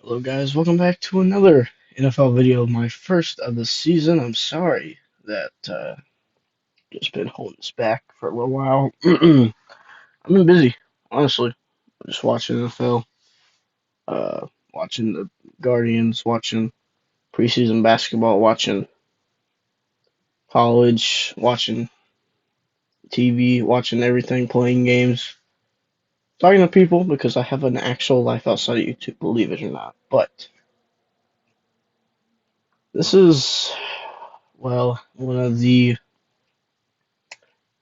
Hello guys, welcome back to another NFL video, my first of the season. I'm sorry that just been holding this back for a little while. I've been busy, honestly. Just watching NFL, watching the Guardians, watching preseason basketball, watching college, watching TV, watching everything, playing games, talking to people because I have an actual life outside of YouTube, believe it or not. But this is, well, one of the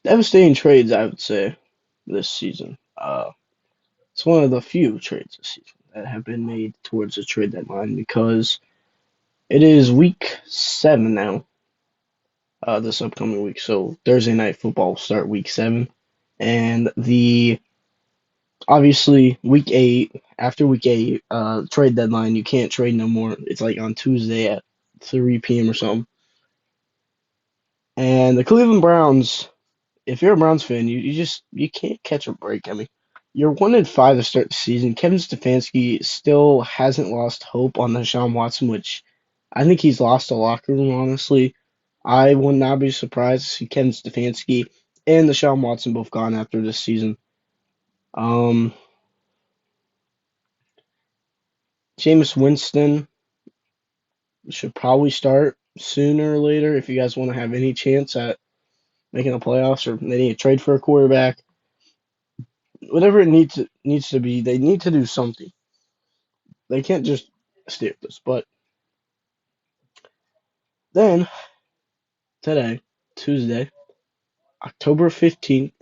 devastating trades, I would say, this season. It's one of the few trades this season that have been made towards the trade deadline because it is week 7 now, this upcoming week. So Thursday night football will start week 7. And obviously, week 8, after week 8, trade deadline, you can't trade no more. It's like on Tuesday at 3 p.m. or something. And the Cleveland Browns, if you're a Browns fan, you can't catch a break. I mean, you're 1-5 to start the season. Kevin Stefanski still hasn't lost hope on the Deshaun Watson, which I think he's lost the locker room. Honestly, I would not be surprised to see Kevin Stefanski and Deshaun Watson both gone after this season. Um, Jameis Winston should probably start sooner or later if you guys want to have any chance at making the playoffs, or they need to trade for a quarterback. Whatever it needs to be, they need to do something. They can't just stay with this. But then today, Tuesday, October 15th,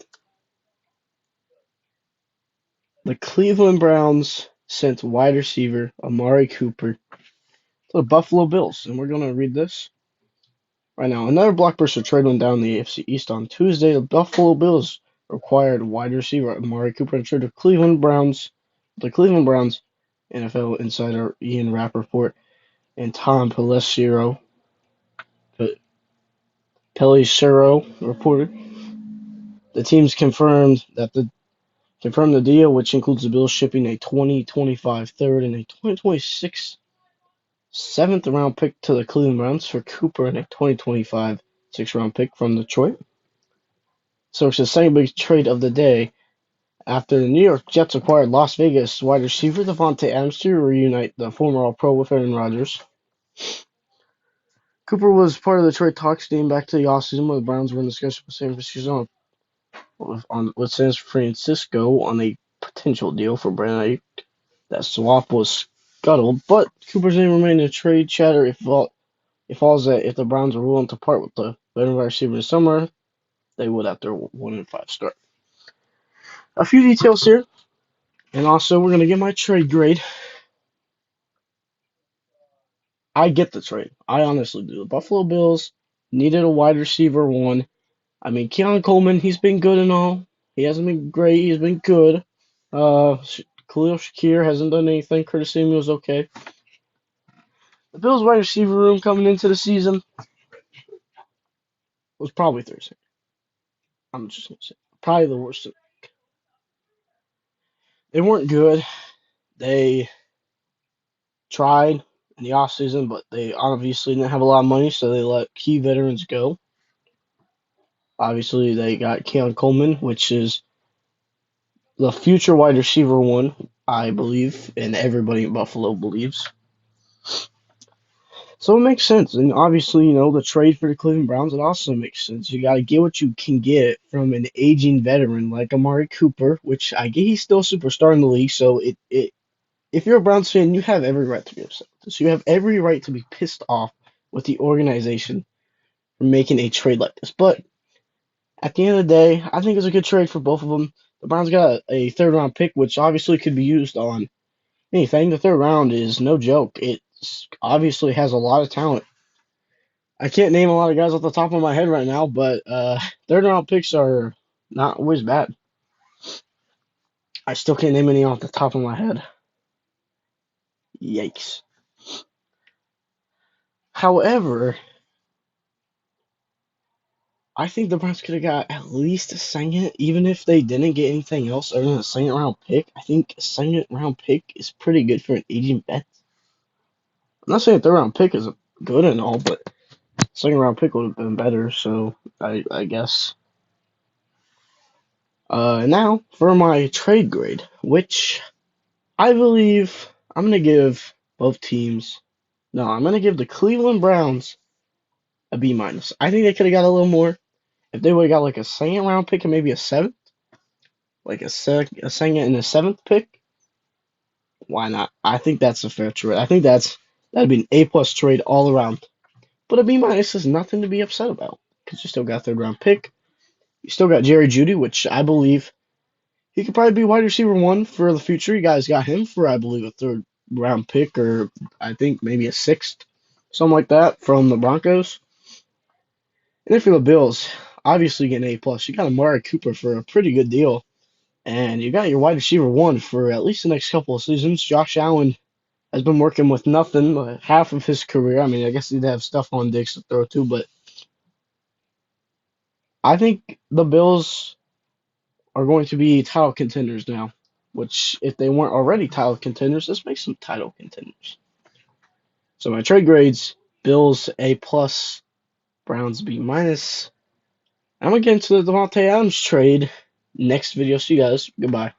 the Cleveland Browns sent wide receiver Amari Cooper to the Buffalo Bills. And we're going to read this right now. Another blockbuster trade went down the AFC East on Tuesday. The Buffalo Bills acquired wide receiver Amari Cooper and traded Cleveland Browns. The Cleveland Browns NFL insider Ian Rappaport and Tom Pelissero reported. The teams confirmed the deal, which includes the Bills shipping a 2025 third and a 2026 seventh round pick to the Cleveland Browns for Cooper and a 2025 sixth round pick from Detroit. So it's the second big trade of the day after the New York Jets acquired Las Vegas wide receiver Davante Adams to reunite the former All-Pro with Aaron Rodgers. Cooper was part of the trade talks dating back to the offseason when the Browns were in discussion with San Francisco on a potential deal for Brandon. That swap was scuttled, but Cooper's name remained in trade chatter. It falls that if the Browns are willing to part with the veteran wide receiver this summer, they would after 1-5 start. A few details here, and also we're gonna get my trade grade. I get the trade. I honestly do. The Buffalo Bills needed a wide receiver one. I mean, Keon Coleman, he's been good and all. He hasn't been great. He's been good. Khalil Shakir hasn't done anything. Curtis Samuel's okay. The Bills' wide receiver room coming into the season was probably Thursday. I'm just gonna say probably the worst. They weren't good. They tried in the offseason, but they obviously didn't have a lot of money, so they let key veterans go. Obviously, they got Keon Coleman, which is the future wide receiver one, I believe, and everybody in Buffalo believes. So it makes sense. And obviously, the trade for the Cleveland Browns, it also makes sense. You got to get what you can get from an aging veteran like Amari Cooper, which I get he's still a superstar in the league. So if you're a Browns fan, you have every right to be upset with this. You have every right to be pissed off with the organization for making a trade like this. But at the end of the day, I think it's a good trade for both of them. The Browns got a third round pick, which obviously could be used on anything. The third round is no joke. It obviously has a lot of talent. I can't name a lot of guys off the top of my head right now, but third round picks are not always bad. I still can't name any off the top of my head. Yikes. However, I think the Browns could have got at least a second, even if they didn't get anything else other than a second round pick. I think a second round pick is pretty good for an aging vet. I'm not saying third round pick is good and all, but second round pick would have been better. So I guess. Now for my trade grade, which I believe I'm gonna give both teams. No, I'm gonna give the Cleveland Browns a B minus. I think they could have got a little more if they would have got like a second round pick and maybe a seventh, like a second and a seventh pick. Why not? I think that's a fair trade. I think that'd be an A plus trade all around. But a B minus is nothing to be upset about because you still got a third round pick. You still got Jerry Jeudy, which I believe he could probably be wide receiver one for the future. You guys got him for I believe a third round pick or I think maybe a sixth, something like that from the Broncos. And then for the Bills, obviously getting A plus. You got Amari Cooper for a pretty good deal. And you got your wide receiver one for at least the next couple of seasons. Josh Allen has been working with nothing half of his career. I mean, I guess he'd have stuff on Diggs to throw to, but I think the Bills are going to be title contenders now. Which, if they weren't already title contenders, this makes them title contenders. So my trade grades: Bills A plus, Browns B minus. I'm gonna get into the Devontae Adams trade next video. See you guys. Goodbye.